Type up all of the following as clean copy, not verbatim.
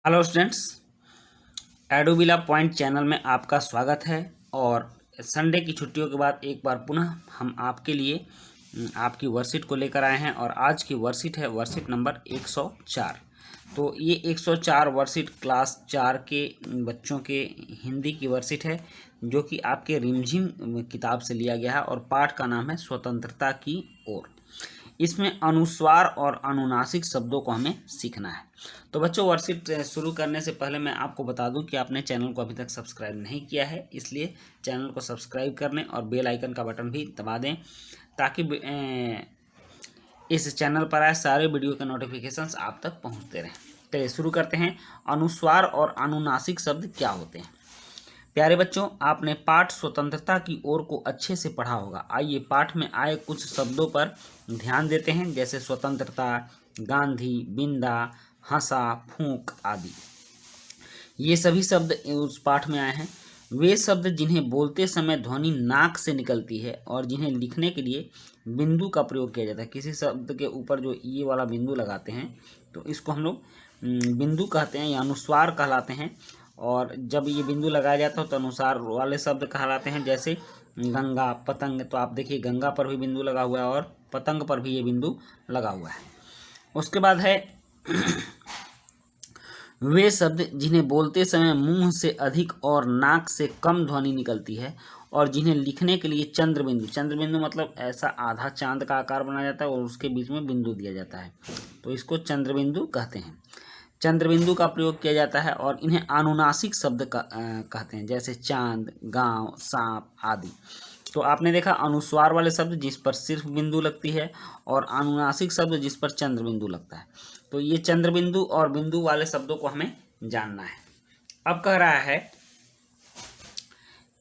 Hello students, एडोबिला point channel में आपका स्वागत है। और संडे की छुट्टियों के बाद एक बार पुनः हम आपके लिए आपकी वर्कशीट को लेकर आए हैं। और आज की वर्कशीट है वर्कशीट नंबर 104। तो ये 104 वर्कशीट क्लास 4 के बच्चों के हिंदी की वर्कशीट है, जो कि आपके रिमझिम किताब से लिया गया है। और पाठ का नाम है स्वतंत्रता की ओर। इसमें अनुस्वार और अनुनासिक शब्दों को हमें सीखना है। तो बच्चों, वर्कशीट शुरू करने से पहले मैं आपको बता दूं कि आपने चैनल को अभी तक सब्सक्राइब नहीं किया है, इसलिए चैनल को सब्सक्राइब कर लें और बेल आइकन का बटन भी दबा दें, ताकि इस चैनल पर आए सारे वीडियो के नोटिफिकेशंस आप तक पहुंचते रहें। चलिए शुरू करते हैं। अनुस्वार और अनुनासिक शब्द क्या होते हैं? प्यारे बच्चों, आपने पाठ स्वतंत्रता की ओर को अच्छे से पढ़ा होगा। आइए पाठ में आए कुछ शब्दों पर ध्यान देते हैं, जैसे स्वतंत्रता, गांधी, बिंदा, हंसा, फूंक आदि। ये सभी शब्द उस पाठ में आए हैं। वे शब्द जिन्हें बोलते समय ध्वनि नाक से निकलती है और जिन्हें लिखने के लिए बिंदु का प्रयोग किया जाता है। किसी शब्द के ऊपर जो ये वाला बिंदु लगाते हैं तो इसको हम लोग बिंदु कहते हैं या अनुस्वार कहलाते हैं। और जब ये बिंदु लगाया जाता है तो अनुसार वाले शब्द कहलाते हैं, जैसे गंगा, पतंग। तो आप देखिए गंगा पर भी बिंदु लगा हुआ है और पतंग पर भी ये बिंदु लगा हुआ है। उसके बाद है वे शब्द जिन्हें बोलते समय मुंह से अधिक और नाक से कम ध्वनि निकलती है और जिन्हें लिखने के लिए चंद्र बिंदु मतलब ऐसा आधा चांद का आकार बनाया जाता है और उसके बीच में बिंदु दिया जाता है, तो इसको चंद्र बिंदु कहते हैं। चंद्र बिंदु का प्रयोग किया जाता है और इन्हें अनुनासिक शब्द कहते हैं, जैसे चांद, गांव, सांप आदि। तो आपने देखा अनुस्वार वाले शब्द जिस पर सिर्फ बिंदु लगती है और अनुनासिक शब्द जिस पर चंद्र बिंदु लगता है। तो ये चंद्र बिंदु और बिंदु वाले शब्दों को हमें जानना है। अब कह रहा है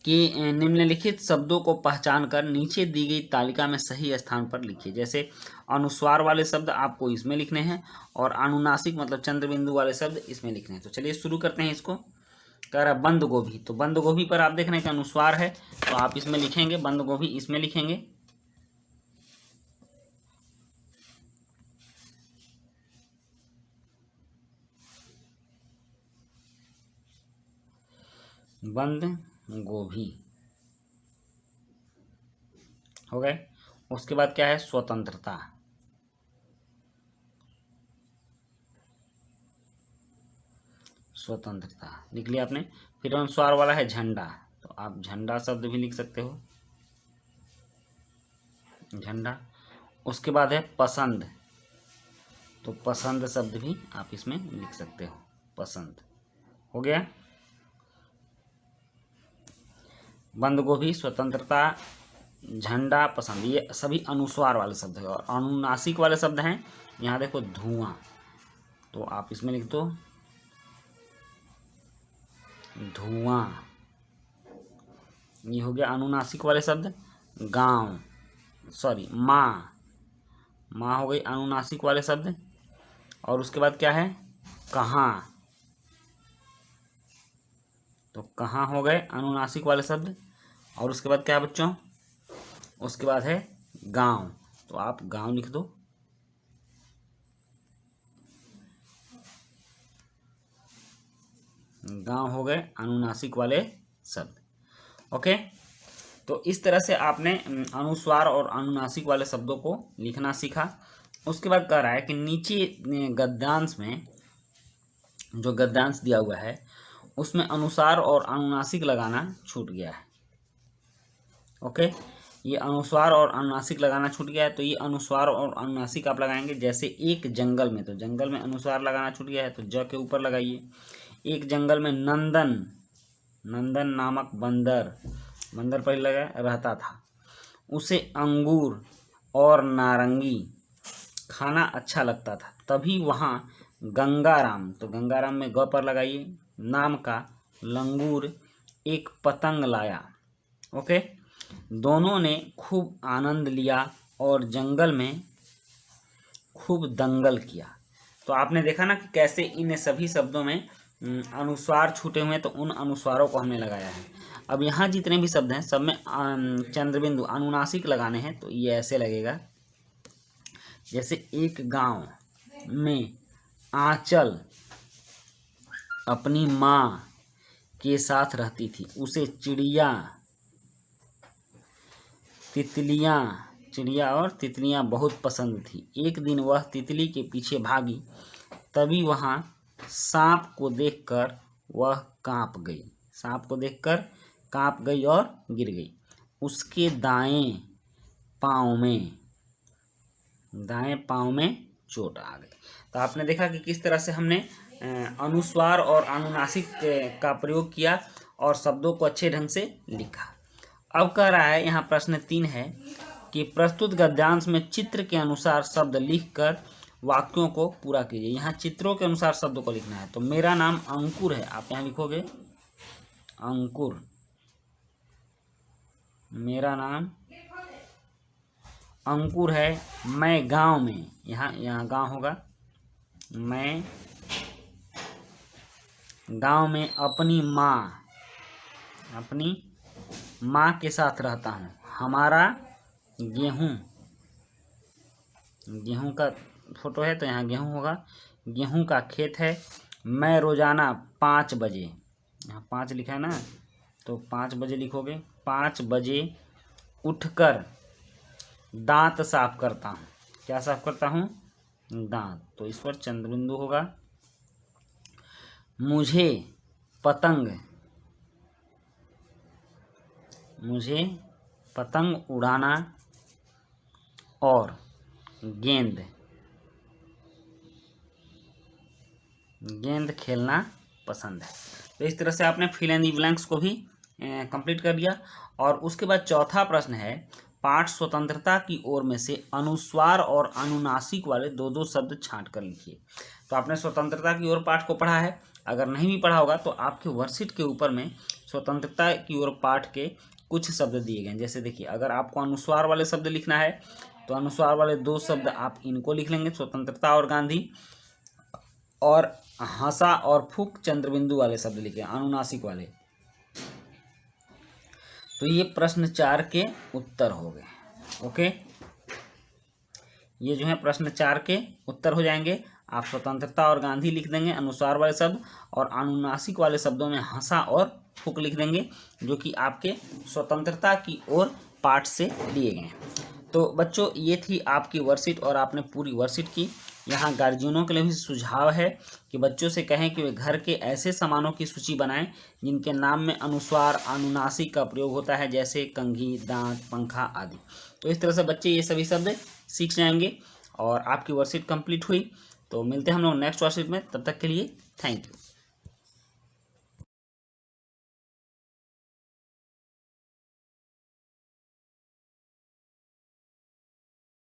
कि निम्नलिखित शब्दों को पहचान कर नीचे दी गई तालिका में सही स्थान पर लिखिए। जैसे अनुस्वार वाले शब्द आपको इसमें लिखने हैं और अनुनासिक मतलब चंद्र बिंदु वाले शब्द इसमें लिखने हैं। तो चलिए शुरू करते हैं इसको। कह रहा है बंद गोभी। तो बंद गोभी पर आप देख रहे हैं कि अनुस्वार है, तो आप इसमें लिखेंगे बंद गोभी, इसमें लिखेंगे। बंद गोभी हो गए। उसके बाद क्या है? स्वतंत्रता। स्वतंत्रता लिख लिया आपने। फिर अनुस्वार वाला है झंडा, तो आप झंडा शब्द भी लिख सकते हो, झंडा। उसके बाद है पसंद, तो पसंद शब्द भी आप इसमें लिख सकते हो, पसंद हो गया। बंद गोभी, स्वतंत्रता, झंडा, पसंद, ये सभी अनुस्वार वाले शब्द है। और अनुनासिक वाले शब्द हैं, यहाँ देखो धुआं, तो आप इसमें लिख दो धुआं। ये हो गया अनुनासिक वाले शब्द। गांव, सॉरी माँ, माँ हो गई अनुनासिक वाले शब्द। और उसके बाद क्या है? कहाँ, तो कहाँ हो गए अनुनासिक वाले शब्द। और उसके बाद क्या है बच्चों? उसके बाद है गांव, तो आप गांव लिख दो। गांव हो गए अनुनासिक वाले शब्द। ओके, तो इस तरह से आपने अनुस्वार और अनुनासिक वाले शब्दों को लिखना सीखा। उसके बाद कह रहा है कि नीचे गद्यांश में, जो गद्यांश दिया हुआ है उसमें अनुस्वार और अनुनासिक लगाना छूट गया है। ओके, ये अनुस्वार और अनुनासिक लगाना छूट गया है, तो ये अनुस्वार और अनुनासिक आप लगाएंगे। जैसे एक जंगल में, तो जंगल में अनुस्वार लगाना छूट गया है, तो ज के ऊपर लगाइए। एक जंगल में नंदन, नंदन नामक बंदर, बंदर पर लगा रहता था, उसे अंगूर और नारंगी खाना अच्छा लगता था, तभी वहाँ गंगाराम, तो गंगाराम में ग पर लगाइए, नाम का लंगूर एक पतंग लाया। ओके, दोनों ने खूब आनंद लिया और जंगल में खूब दंगल किया। तो आपने देखा ना कि कैसे इन सभी शब्दों में अनुस्वार छूटे हुए हैं, तो उन अनुस्वारों को हमने लगाया है। अब यहाँ जितने भी शब्द हैं सब में चंद्रबिंदु अनुनासिक लगाने हैं, तो ये ऐसे लगेगा। जैसे एक गांव में आंचल अपनी माँ के साथ रहती थी। उसे चिड़िया और तितलियाँ बहुत पसंद थी। एक दिन वह तितली के पीछे भागी, तभी वहाँ सांप को देखकर वह कांप गई और गिर गई। उसके दाएं पाँव में चोट आ गई। तो आपने देखा कि किस तरह से हमने अनुस्वार और अनुनासिक का प्रयोग किया और शब्दों को अच्छे ढंग से लिखा। अब कह रहा है, यहाँ प्रश्न 3 है कि प्रस्तुत गद्यांश में चित्र के अनुसार शब्द लिखकर वाक्यों को पूरा कीजिए। यहाँ चित्रों के अनुसार शब्दों को लिखना है। तो मेरा नाम अंकुर है, आप यहाँ लिखोगे अंकुर। मेरा नाम अंकुर है। मैं गांव में, यहाँ गांव होगा। मैं गांव में अपनी माँ के साथ रहता हूँ। हमारा गेहूं का फोटो है तो यहाँ गेहूं होगा। गेहूं का खेत है। मैं रोजाना 5 बजे, यहाँ 5 लिखा है ना, तो 5 बजे लिखोगे। 5 बजे उठकर दांत साफ करता हूँ। क्या साफ करता हूँ? दांत। तो इस पर चंद्रबिंदु होगा। मुझे पतंग उड़ाना और गेंद खेलना पसंद है। तो इस तरह से आपने फिल इन द ब्लैंक्स को भी कंप्लीट कर दिया। और उसके बाद चौथा प्रश्न है, पाठ स्वतंत्रता की ओर में से अनुस्वार और अनुनासिक वाले 2-2 शब्द छांट कर लिखिए। तो आपने स्वतंत्रता की ओर पाठ को पढ़ा है। अगर नहीं भी पढ़ा होगा तो आपके वर्कशीट के ऊपर में स्वतंत्रता की ओर पाठ के कुछ शब्द दिए गए हैं। जैसे देखिए, अगर आपको अनुस्वार वाले शब्द लिखना है तो अनुस्वार वाले 2 शब्द आप इनको लिख लेंगे, स्वतंत्रता और गांधी। और हंसा और फूक चंद्रबिंदु वाले शब्द लिखे, अनुनासिक वाले। तो ये प्रश्न 4 के उत्तर हो गए। ओके, ये जो है प्रश्न 4 के उत्तर हो जाएंगे। आप स्वतंत्रता और गांधी लिख देंगे अनुस्वार वाले शब्द, और अनुनासिक वाले शब्दों में हंसा और फूक लिख देंगे, जो कि आपके स्वतंत्रता की ओर पाठ से लिए गए। तो बच्चों, ये थी आपकी वर्कशीट और आपने पूरी वर्कशीट की। यहाँ गार्जियनों के लिए भी सुझाव है कि बच्चों से कहें कि वे घर के ऐसे सामानों की सूची बनाएं जिनके नाम में अनुस्वार अनुनासिक का प्रयोग होता है, जैसे कंघी, दांत, पंखा आदि। तो इस तरह से बच्चे ये सभी शब्द सीख जाएंगे और आपकी वर्कशीट कंप्लीट हुई। तो मिलते हैं हम लोग नेक्स्ट वर्कशीट में। तब तक के लिए थैंक यू।